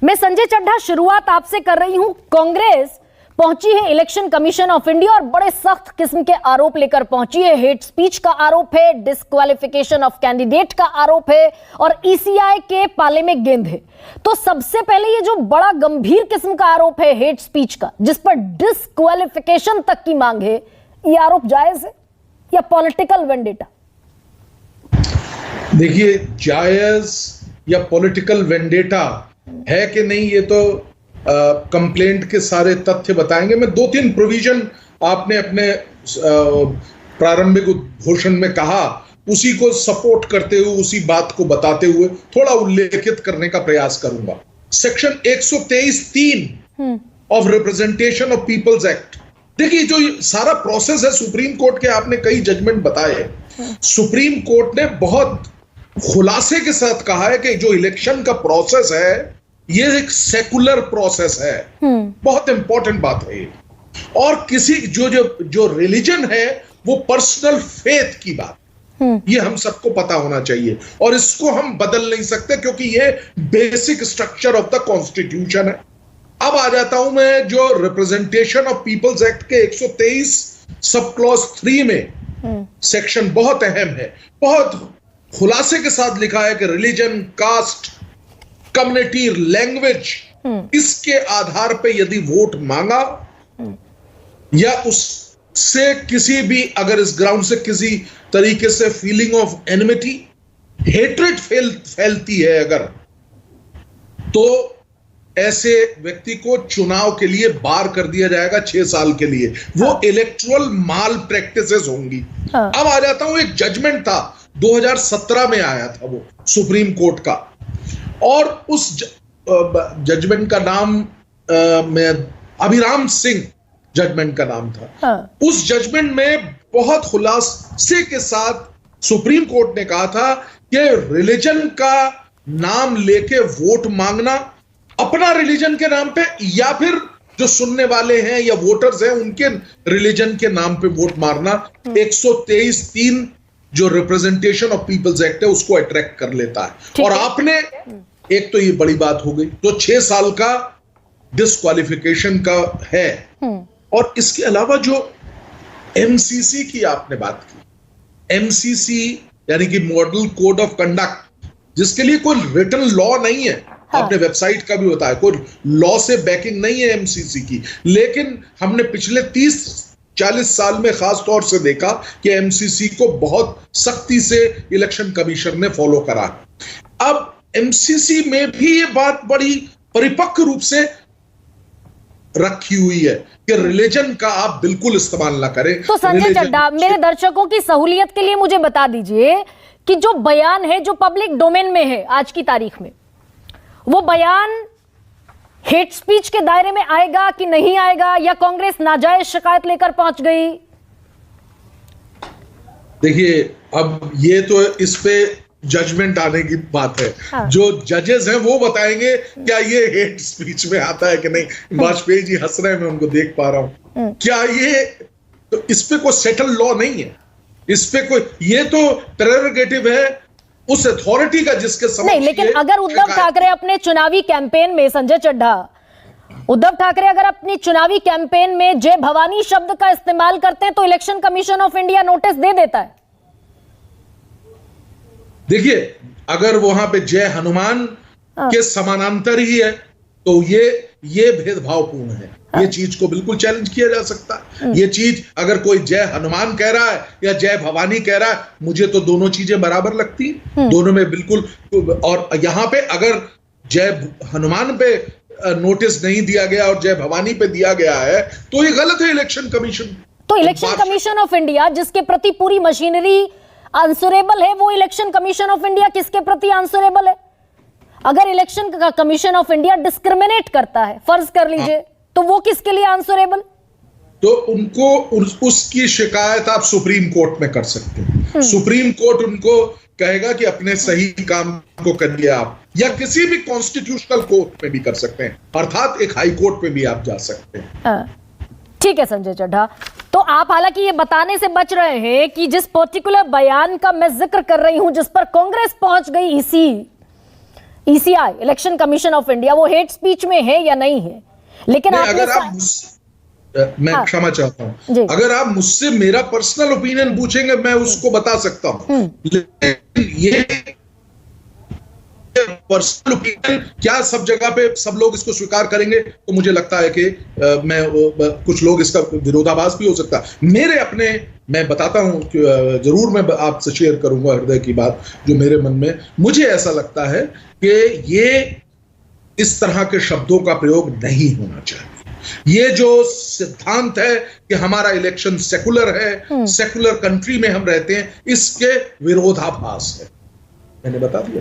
मैं संजय चड्ढा शुरुआत आपसे कर रही हूं। कांग्रेस पहुंची है इलेक्शन कमीशन ऑफ इंडिया और बड़े सख्त किस्म के आरोप लेकर पहुंची है। हेट स्पीच का आरोप है, डिस्क्वालिफिकेशन ऑफ कैंडिडेट का आरोप है और ईसीआई के पाले में गेंद है। तो सबसे पहले ये जो बड़ा गंभीर किस्म का आरोप है हेट स्पीच का, जिस पर डिस्क्वालिफिकेशन तक की मांग है, ये आरोप जायज है या पॉलिटिकल वेंडेटा? देखिए, जायज या पॉलिटिकल वेंडेटा है कि नहीं, ये तो कंप्लेंट के सारे तथ्य बताएंगे। मैं 2-3 प्रोविजन आपने अपने प्रारंभिक उद्घोषण में कहा, उसी को सपोर्ट करते हुए, उसी बात को बताते हुए थोड़ा उल्लेखित करने का प्रयास करूंगा। Section 123(3) of representation of peoples act. देखिए, जो सारा प्रोसेस है, सुप्रीम कोर्ट के आपने कई जजमेंट बताए, सुप्रीम कोर्ट ने बहुत खुलासे के साथ कहा है कि जो इलेक्शन का प्रोसेस है ये एक सेकुलर प्रोसेस है। बहुत इंपॉर्टेंट बात है ये। और किसी जो रिलीजन है वो पर्सनल फेथ की बात, ये हम सबको पता होना चाहिए और इसको हम बदल नहीं सकते क्योंकि ये basic structure of the constitution है। अब आ जाता हूं मैं जो रिप्रेजेंटेशन ऑफ पीपल्स एक्ट के 123 सब क्लॉज 3 में सेक्शन बहुत अहम है। बहुत खुलासे के साथ लिखा है कि रिलीजन, कास्ट, कम्युनिटी, लैंग्वेज, इसके आधार पे यदि वोट मांगा या उससे किसी भी, अगर इस ग्राउंड से किसी तरीके से फीलिंग ऑफ एनिमिटी, हेट्रेड फैलती है अगर, तो ऐसे व्यक्ति को चुनाव के लिए बार कर दिया जाएगा 6 साल के लिए। वो इलेक्टोरल माल प्रैक्टिसेस होंगी। अब आ जाता हूं, एक जजमेंट था 2017 में आया था वो सुप्रीम कोर्ट का, और उस जजमेंट का नाम अभिराम सिंह जजमेंट का नाम था। उस जजमेंट में बहुत खुलासे के साथ सुप्रीम कोर्ट ने कहा था कि रिलीजन का नाम लेके वोट मांगना, अपना रिलीजन के नाम पे या फिर जो सुनने वाले हैं या वोटर्स हैं उनके रिलीजन के नाम पे वोट मारना, 123(3) जो रिप्रेजेंटेशन ऑफ पीपल्स एक्ट है उसको अट्रैक्ट कर लेता है। और आपने, एक तो ये बड़ी बात हो गई, तो 6 साल का डिस्क्वालिफिकेशन का है। और इसके अलावा जो एमसीसी की आपने बात की, एमसीसी यानी कि मॉडल कोड ऑफ कंडक्ट, जिसके लिए कोई रिटन लॉ नहीं है, आपने वेबसाइट का भी बताया, कोई लॉ से बैकिंग नहीं है एमसीसी की, लेकिन हमने पिछले 30-40 साल में खास तौर से देखा कि एमसीसी को बहुत सख्ती से इलेक्शन कमीशन ने फॉलो करा। अब एमसीसी में भी ये बात बड़ी परिपक्व रूप से रखी हुई है कि रिलीजन का आप बिल्कुल इस्तेमाल ना करें। तो संजय चड्ढा, मेरे दर्शकों की सहूलियत के लिए मुझे बता दीजिए कि जो बयान है जो पब्लिक डोमेन में है आज की तारीख में, वो बयान हेट स्पीच के दायरे में आएगा कि नहीं आएगा, या कांग्रेस नाजायज शिकायत लेकर पहुंच गई? देखिए, अब ये तो इस पे जजमेंट आने की बात है। जो जजेस हैं वो बताएंगे क्या ये हेट स्पीच में आता है कि नहीं। वाजपेयी जी हंस रहे हैं, मैं उनको देख पा रहा हूं। क्या ये, तो इस पे कोई सेटल लॉ नहीं है, इस पे कोई, ये तो प्रेरोगेटिव है उस अथॉरिटी का जिसके समक्ष। नहीं, लेकिन अगर उद्धव ठाकरे अपने चुनावी कैंपेन में, संजय चड्ढा, उद्धव ठाकरे अगर अपनी चुनावी कैंपेन में जय भवानी शब्द का इस्तेमाल करते हैं तो election commission of India notice दे देता है। देखिए, अगर वहां पे जय हनुमान के समानांतर ही है तो ये भेदभावपूर्ण है। ये चीज को बिल्कुल चैलेंज किया जा सकता है। ये चीज अगर कोई जय हनुमान कह रहा है या जय भवानी कह रहा है, मुझे तो दोनों चीजें बराबर लगती हैं, दोनों में बिल्कुल। और यहां पे अगर जय हनुमान पे नोटिस नहीं दिया गया और जय भवानी पे दिया गया है तो ये गलत है इलेक्शन कमीशन। तो इलेक्शन कमीशन ऑफ इंडिया जिसके प्रति पूरी मशीनरी आंसरेबल है, वो इलेक्शन कमीशन ऑफ इंडिया किसके प्रति आंसरेबल है? अगर election commission of India discriminate करता है, फर्ज कर लीजिए, तो वो किसके लिए आंसरेबल? तो उनको उसकी शिकायत आप सुप्रीम कोर्ट में कर सकते हैं। सुप्रीम कोर्ट उनको कहेगा कि अपने सही काम को करिए आप, या किसी भी कॉन्स्टिट्यूशनल कोर्ट में भी कर सकते हैं, अर्थात एक हाई कोर्ट में भी आप जा सकते हैं। ठीक है संजय चड्ढा, तो आप हालांकि ये बताने से बच रहे हैं कि जिस पर्टिकुलर बयान का मैं जिक्र कर रही हूं, जिस पर कांग्रेस पहुंच गई EC ECI, election commission of India, वो हेट स्पीच में है या नहीं है? लेकिन आपने अगर आप मैं हाँ। क्षमा चाहता जी। हूं, अगर आप मुझसे मेरा पर्सनल ओपिनियन पूछेंगे मैं उसको बता सकता हूं, लेकिन ये पर्सनल ओपिनियन क्या सब जगह पे सब लोग इसको स्वीकार करेंगे, तो मुझे लगता है कि कुछ लोग इसका विरोधाभास भी हो सकता है। मेरे अपने मैं बताता हूं कि जरूर मैं आपसे शेयर करूंगा हृदय की बात जो मेरे मन में, मुझे ऐसा लगता है कि ये इस तरह के शब्दों का प्रयोग नहीं होना चाहिए। ये जो सिद्धांत है कि हमारा इलेक्शन सेकुलर है, सेकुलर कंट्री में हम रहते हैं, इसके विरोधाभास है। मैंने बता दिया।